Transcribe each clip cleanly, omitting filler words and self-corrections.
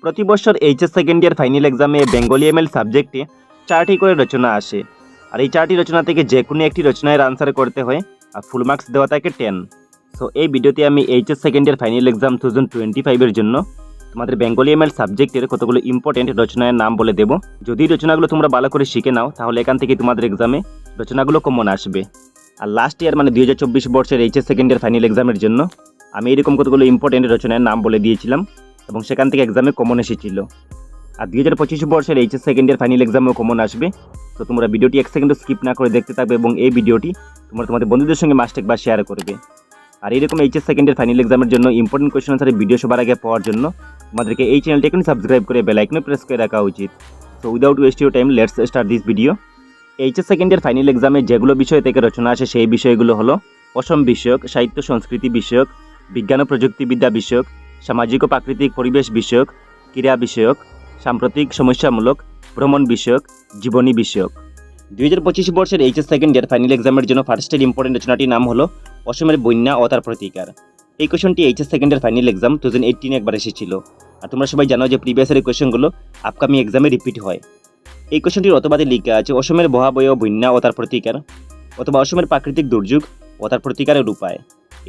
প্রতি বছর HS second year final এক্সামে বেঙ্গলি এমএল সাবজেক্টে 4টি করে রচনা আসে। আর এই 4টি রচনা থেকে যে কোনো একটি রচনার আনসার করতে হয়, আর ফুল মার্কস দেওয়া থাকে 10। সো এই ভিডিওতে আমি HS second year final exam 2025 জন্য তোমাদের বেঙ্গলি এমএল সাবজেক্টের কতগুলো ইম্পর্টেন্ট রচনার নাম বলে দেবো। যদি রচনাগুলো তোমরা ভালো করে শিখে নাও তাহলে এখান থেকে তোমাদের এক্সামে রচনাগুলো কমন আসবে। আর লাস্ট ইয়ার মানে 2024 বর্ষের এইচএস সেকেন্ড ইয়ার ফাইনাল এক্সামের জন্য আমি এরকম কতগুলো ইম্পর্টেন্ট রচনার নাম বলে দিয়েছিলাম এবং সেখান থেকে এক্সামে কমন এসেছিল। আর 2025 বর্ষের এইচএস সেকেন্ড ইয়ার ফাইনাল এক্সামেও কমন আসবে। তো তোমরা ভিডিওটি 1 সেকেন্ডও স্কিপ না করে দেখতে থাকবে এবং এই ভিডিওটি তোমরা তোমাদের বন্ধুদের সঙ্গে মাস্ট একবার শেয়ার করবে। আর এরকম এইচএস সেকেন্ড ইয়ার ফাইনাল এক্সামের জন্য ইম্পর্টেন্ট কোয়েশ্চন আনসারের ভিডিও সবার আগে পাওয়ার জন্য তোমাদেরকে এই চ্যানেলটি এখন সাবস্ক্রাইব করে বেল আইকনে প্রেস করে রাখা উচিত। So without waste your time let's start this video. HS second year final এক্সামে যেগুলো বিষয় থেকে রচনা আসে সেই বিষয়গুলো হলো অসম বিষয়ক, সাহিত্য সংস্কৃতি বিষয়ক, বিজ্ঞান ও প্রযুক্তিবিদ্যা বিষয়ক, সামাজিক ও প্রাকৃতিক পরিবেশ বিষয়ক, ক্রীড়া বিষয়ক, সাম্প্রতিক সমস্যামূলক, ভ্রমণ বিষয়ক, জীবনী বিষয়ক। 2025 বর্ষের এইচএস সেকেন্ড ইয়ার ফাইনাল এক্সামের জন্য ফার্স্টের ইম্পর্টেন্ট রচনাটির নাম হলো অসমের বন্যা ও তার প্রতিকার। এই কোয়েশনটি HS second year final exam 2018 একবার এসেছিল। আর তোমরা সবাই জানো যে প্রিভিয়াসের এই কোয়েশনগুলো আপকামিং এক্সামে রিপিট হয়। এই কোয়েশনটির অতবাদে লেখা আছে অসমের ভয়াবহ বন্যা ও তার প্রতিকার, অথবা অসমের প্রাকৃতিক দুর্যোগ ও তার প্রতিকারের উপায়।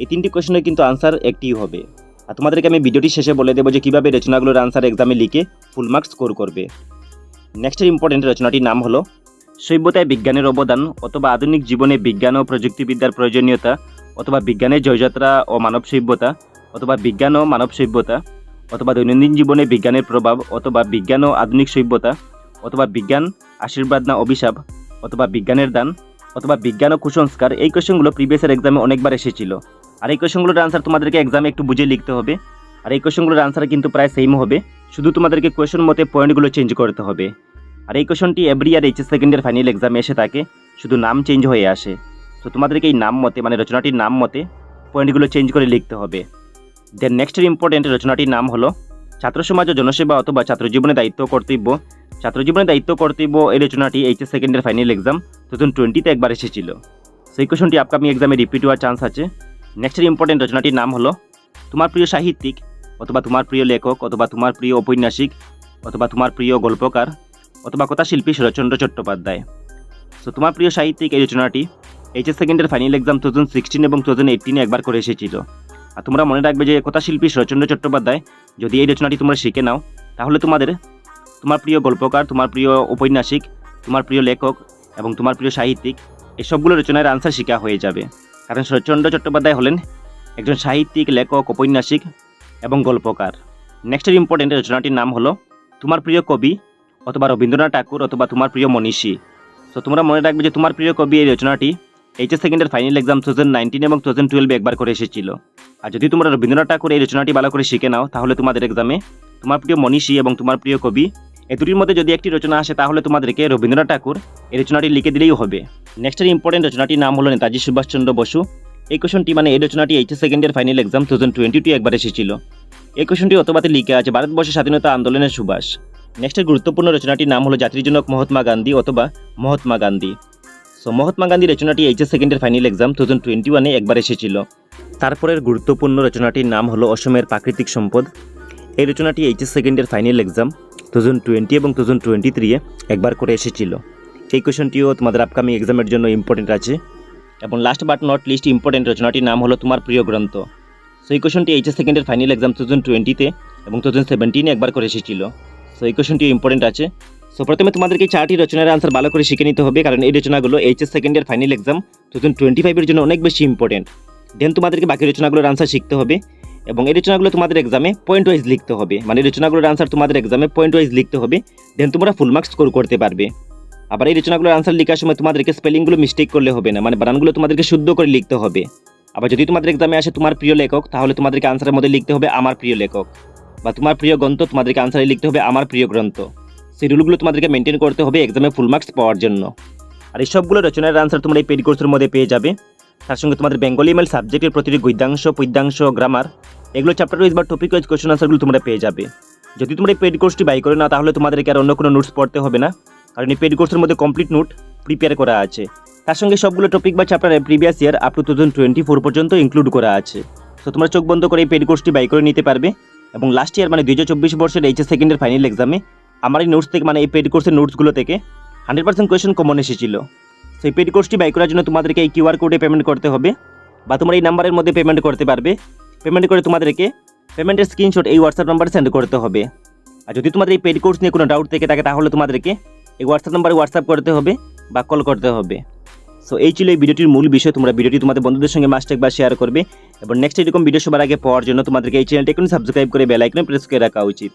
এই 3টি কোয়েশনের কিন্তু আনসার একটিই হবে। আর তোমাদেরকে আমি ভিডিওটি শেষে বলে দেবো যে কীভাবে রচনাগুলোর আনসার এক্সামে লিখে ফুল মার্কস স্কোর করবে। নেক্সটের ইম্পর্টেন্ট রচনাটির নাম হলো সভ্যতায় বিজ্ঞানের অবদান, অথবা আধুনিক জীবনে বিজ্ঞান ও প্রযুক্তিবিদ্যার প্রয়োজনীয়তা, অথবা বিজ্ঞানের জয়যাত্রা ও মানব সভ্যতা, অথবা বিজ্ঞান ও মানব সভ্যতা, অথবা দৈনন্দিন জীবনে বিজ্ঞানের প্রভাব, অথবা বিজ্ঞান ও আধুনিক সভ্যতা, অথবা বিজ্ঞান আশীর্বাদ না অভিশাপ, অথবা বিজ্ঞানের দান, অথবা বিজ্ঞান ও কুসংস্কার। এই কোয়েশনগুলো প্রিভিয়াসের এক্সামে অনেকবার এসেছিল। আর এই কোয়েশনগুলোর আনসার তোমাদেরকে এক্সামে একটু বুঝে লিখতে হবে। আর এই কোয়েশনগুলোর আনসার কিন্তু প্রায় সেম হবে, শুধু তোমাদেরকে কোয়েশন মতে পয়েন্টগুলো চেঞ্জ করতে হবে। আর এই কোয়েশনটি every year HS second year final এক্সামে এসে থাকে, শুধু নাম চেঞ্জ হয়ে আসে। তো তোমাদেরকে এই নাম মতে মানে রচনাটির নাম মতে পয়েন্টগুলো চেঞ্জ করে লিখতে হবে। দেন নেক্সটের ইম্পর্টেন্ট রচনাটির নাম হলো ছাত্র সমাজ ও জনসেবা, অথবা ছাত্র জীবনে দায়িত্ব কর্তব্য। ছাত্র জীবনে দায়িত্ব কর্তব্য এই রচনাটি HS second year final exam 2020 একবার এসেছিল। সেই কোয়েশনটি আপকামিং এক্সামে রিপিট হওয়ার চান্স আছে। নেক্সটের ইম্পর্টেন্ট রচনাটির নাম হলো তোমার প্রিয় সাহিত্যিক, অথবা তোমার প্রিয় লেখক, অথবা তোমার প্রিয় ঔপন্যাসিক, অথবা তোমার প্রিয় গল্পকার, অথবা কথাশিল্পী শরৎচন্দ্র চট্টোপাধ্যায়। সো তোমার প্রিয় সাহিত্যিক এই রচনাটি HS second year final exam 2016 এবং 2018 একবার করে এসেছিল। আর তোমরা মনে রাখবে যে কথাশিল্পী শরৎচন্দ্র চট্টোপাধ্যায়, যদি এই রচনাটি তোমরা শিখে নাও তাহলে তোমার প্রিয় গল্পকার, তোমার প্রিয় ঔপন্যাসিক, তোমার প্রিয় লেখক এবং তোমার প্রিয় সাহিত্যিক এই সবগুলো রচনার আনসার শেখা হয়ে যাবে। কারণ শরৎচন্দ্র চট্টোপাধ্যায় হলেন একজন সাহিত্যিক, লেখক, ঔপন্যাসিক এবং গল্পকার। নেক্সটের ইম্পর্টেন্ট রচনাটির নাম হলো তোমার প্রিয় কবি, অথবা রবীন্দ্রনাথ ঠাকুর, অথবা তোমার প্রিয় মনীষী। তো তোমরা মনে রাখবে যে তোমার প্রিয় কবি এই রচনাটি HS second year final exam 2019 এবং 2012 একবার করে এসেছিল। আর যদি তোমরা রবীন্দ্রনাথ ঠাকুর এই রচনাটি ভালো করে শিখে নাও তাহলে তোমাদের এক্সামে তোমার প্রিয় মনীষী এবং তোমার প্রিয় কবি এই দুটির মধ্যে যদি একটি রচনা আসে তাহলে তোমাদেরকে রবীন্দ্রনাথ ঠাকুর এই রচনাটি লিখে দিলেই হবে। নেক্সটের ইম্পর্টেন্ট রচনাটির নাম হলো নেতাজি সুভাষচন্দ্র বসু। এই কোয়েশনটি মানে এই রচনাটি HS second year final exam 2022 একবার এসেছিল। এই কোয়েশনটি অথবাতে লিখে আছে ভারতবর্ষের স্বাধীনতা আন্দোলনের সুভাষ। নেক্সটের গুরুত্বপূর্ণ রচনাটির নাম হলো জাতির জনক মহাত্মা গান্ধী, অথবা মহাত্মা গান্ধী। সো মহাত্মা গান্ধী রচনাটি HS second year final exam 2021 একবার এসেছিল। তারপরের গুরুত্বপূর্ণ রচনাটির নাম হলো অসমের প্রাকৃতিক সম্পদ। এই রচনাটি HS second year final exam 2020 এবং 2023 একবার করে এসেছিল। এই কোয়েশনটিও তোমাদের আপকামিং এক্সামের জন্য ইম্পর্টেন্ট আছে। এবং last but not least important রচনাটির নাম হলো তোমার প্রিয় গ্রন্থ। সো এই কোয়েশনটি HS second year final exam 2020 এবং 2017 একবার করে এসেছিল। সো এই কোয়েশনটিও ইম্পর্টেন্ট আছে। সো প্রথমে তোমাদেরকে 4টি রচনার আনসার ভালো করে শিখে নিতে হবে, কারণ এই রচনাগুলো HS second year final exam 2025 জন্য অনেক বেশি ইম্পর্টেন্ট। দেন তোমাদেরকে বাকি রচনাগুলোর আনসার শিখতে হবে এবং এই রচনাগুলো তোমাদের এক্সামে পয়েন্ট ওয়াইজ লিখতে হবে। মানে এই রচনাগুলোর আনসার তোমাদের এক্সামে পয়েন্ট ওয়াইজ লিখতে হবে, দেন তোমরা ফুল মার্কস স্কোর করতে পারবে। আবার এই রচনাগুলোর আনসার লেখার সময় তোমাদেরকে স্পেলিংগুলো মিস্টেক করলে হবে না, মানে বানানগুলো তোমাদেরকে শুদ্ধ করে লিখতে হবে। আবার যদি তোমাদের এক্সামে আসে তোমার প্রিয় লেখক, তাহলে তোমাদেরকে আনসারের মধ্যে লিখতে হবে আমার প্রিয় লেখক, বা তোমার প্রিয় গ্রন্থ তোমাদেরকে আনসারে লিখতে হবে আমার প্রিয় গ্রন্থ। সেই রুলগুলো তোমাদেরকে মেনটেন করতে হবে এক্সামে ফুল মার্কস পাওয়ার জন্য। আর এই সবগুলো রচনার আনসার তোমরা এই পেড কোর্সের মধ্যে পেয়ে যাবে। তার সঙ্গে তোমাদের বেঙ্গলি এমএল সাবজেক্টের প্রতিটি গদ্যাংশ, পদ্যাংশ, গ্রামার এগুলো চ্যাপ্টার ওয়াইজ বা টপিক ওয়াইজ কোয়েশ্চন আনসারগুলো তোমরা পেয়ে যাবে। যদি তোমরা এই পেড কোর্সটি বাই করে না তাহলে তোমাদেরকে আর অন্য কোনো নোটস পড়তে হবে না, কারণ এই পেড কোর্সের মধ্যে কমপ্লিট নোট প্রিপেয়ার করা আছে। তার সঙ্গে সবগুলো টপিক বা চ্যাপ্টারের প্রিভিয়াস ইয়ার আপ টু 2024 পর্যন্ত ইনক্লুড করা আছে। তো তোমরা চোখ বন্ধ করে এই পেড কোর্সটি বাই করে নিতে পারবে এবং লাস্ট ইয়ার মানে 2024 বর্ষের এইচএস সেকেন্ড ইয়ার ফাইনাল এক্সামে আমার এই নোটস থেকে মানে এই পেড কোর্সের নোটসগুলো থেকে 100% কোয়েশ্চেন কমন এসেছিল। সো এই পেড কোর্সটি বাই করার জন্য তোমাদেরকে এই কিউআর কোডে পেমেন্ট করতে হবে বা তোমরা এই নাম্বারের মধ্যে পেমেন্ট করতে পারবে। পেমেন্ট করে তোমাদেরকে পেমেন্টের স্ক্রিনশট এই হোয়াটসঅ্যাপ নাম্বারে সেন্ড করতে হবে। আর যদি তোমাদের এই পেড কোর্স নিয়ে কোনো ডাউট থেকে থাকে তাহলে তোমাদেরকে এই হোয়াটসঅ্যাপ নাম্বারে হোয়াটসঅ্যাপ করতে হবে বা কল করতে হবে। সো এই ছিল এই ভিডিওটির মূল বিষয়। তোমরা ভিডিওটি তোমাদের বন্ধুদের সঙ্গে মাস্ট একবার শেয়ার করবে এবং নেক্সট এরকম ভিডিও সবার আগে পাওয়ার জন্য তোমাদেরকে এই চ্যানেলটি এখন সাবস্ক্রাইব করে বেল আইকনে প্রেস করে রাখা উচিত।